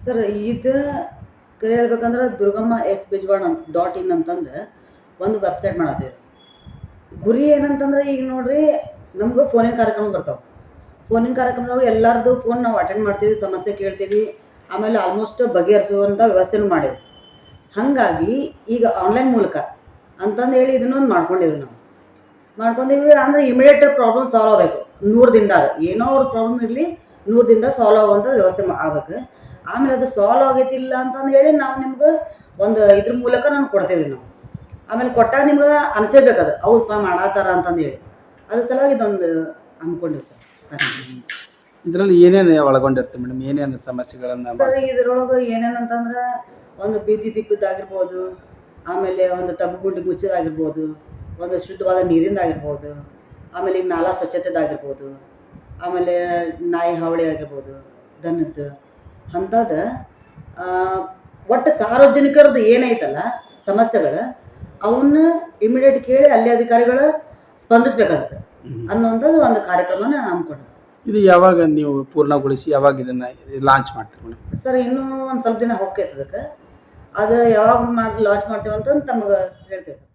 Sir ಇದು ಕರೆ ಹೇಳ್ಬೇಕಂದ್ರೆ ದುರ್ಗಮ್ಮ ಎಸ್ ಬಿಜ್ವಾಡ್ ಅಂತ .in ಅಂತಂದು ಒಂದು ವೆಬ್ಸೈಟ್ ಮಾಡತ್ತೀವಿ. ಗುರಿ ಏನಂತಂದ್ರೆ ಈಗ ನೋಡ್ರಿ ನಮ್ಗೆ ಫೋನಿನ ಕಾರ್ಯಕ್ರಮ ಬರ್ತಾವೆ. ಫೋನಿನ ಕಾರ್ಯಕ್ರಮದಾಗ ಎಲ್ಲರದು ಫೋನ್ ನಾವು ಅಟೆಂಡ್ ಮಾಡ್ತೀವಿ, ಸಮಸ್ಯೆ ಕೇಳ್ತೀವಿ, ಆಮೇಲೆ ಆಲ್ಮೋಸ್ಟ್ ಬಗೆಹರಿಸುವಂಥ ವ್ಯವಸ್ಥೆನೂ ಮಾಡೀವಿ. ಹಾಗಾಗಿ ಈಗ ಆನ್ಲೈನ್ ಮೂಲಕ ಅಂತಂದು ಹೇಳಿ ಇದನ್ನೊಂದು ಮಾಡ್ಕೊಂಡಿವಿ. ನಾವು ಮಾಡ್ಕೊಂಡಿವಿ ಅಂದರೆ ಇಮಿಡಿಯೇಟ್ ಪ್ರಾಬ್ಲಮ್ ಸಾಲ್ವ್ ಆಗಬೇಕು 100 ದಿನದಾಗ. ಏನೋ ಅವ್ರ ಪ್ರಾಬ್ಲಮ್ ಇರಲಿ 100 ದಿನದಾಗ ಸಾಲ್ವ್ ಆಗುವಂಥ ವ್ಯವಸ್ಥೆ ಆಗ್ಬೇಕು. ಆಮೇಲೆ ಅದು ಸಾಲ್ವ್ ಆಗೈತಿಲ್ಲ ಅಂತಂದು ಹೇಳಿ ನಾವು ನಿಮ್ಗೆ ಒಂದು ಇದ್ರ ಮೂಲಕ ನಾನು ಕೊಡ್ತೇವೆ ನಾವು. ಆಮೇಲೆ ಕೊಟ್ಟಾಗ ನಿಮ್ಗೆ ಅನಿಸೇಬೇಕದು ಹೌದಪ್ಪ ಮಾಡತ್ತಾರ ಅಂತಂದು ಹೇಳಿ. ಅದ್ರ ಸಲುವಾಗಿ ಇದೊಂದು ಅಂದ್ಕೊಂಡಿವಿ ಸರ್. ಇದರಲ್ಲಿ ಏನೇನು ಒಳಗೊಂಡಿರುತ್ತೆ ಮೇಡಮ್? ಏನೇನು ಸಮಸ್ಯೆಗಳನ್ನು ಸರ್ ಇದ್ರೊಳಗೆ ಏನೇನಂತಂದ್ರೆ ಒಂದು ಬೀದಿ ದೀಪದ್ದಾಗಿರ್ಬೋದು, ಆಮೇಲೆ ಒಂದು ತಗ್ಗು ಗುಂಡಿ ಮುಚ್ಚೋದಾಗಿರ್ಬೋದು, ಒಂದು ಶುದ್ಧವಾದ ನೀರಿಂದಾಗಿರ್ಬೋದು, ಆಮೇಲೆ ಈಗ ನಾಲಾ ಸ್ವಚ್ಛತೆದಾಗಿರ್ಬೋದು, ಆಮೇಲೆ ನಾಯಿ ಹಾವಳಿ ಆಗಿರ್ಬೋದು, ದನದ್ದು ಅಂಥದ್ದು ಒಟ್ಟು ಸಾರ್ವಜನಿಕರದ್ದು ಏನೈತಲ್ಲ ಸಮಸ್ಯೆಗಳು ಅವನ್ನ ಇಮಿಡಿಯೇಟ್ ಕೇಳಿ ಅಲ್ಲಿ ಅಧಿಕಾರಿಗಳು ಸ್ಪಂದಿಸ್ಬೇಕಾಗುತ್ತೆ ಅನ್ನೋಂಥದ್ದು ಒಂದು ಕಾರ್ಯಕ್ರಮನ ಹಮ್ಮಿಕೊಂಡಿದ್ದೆ. ಇದು ಯಾವಾಗ ನೀವು ಪೂರ್ಣಗೊಳಿಸಿ ಯಾವಾಗ ಇದನ್ನು ಲಾಂಚ್ ಮಾಡ್ತೀರಿ ಮೇಡಮ್? ಸರ್ ಇನ್ನೂ ಒಂದು ಸ್ವಲ್ಪ ದಿನ ಹೋಗ್ತೈತೆ ಅದಕ್ಕೆ. ಅದು ಯಾವಾಗ ಲಾಂಚ್ ಮಾಡ್ತೇವೆ ಅಂತ ತಮಗೆ ಹೇಳ್ತೇವೆ ಸರ್.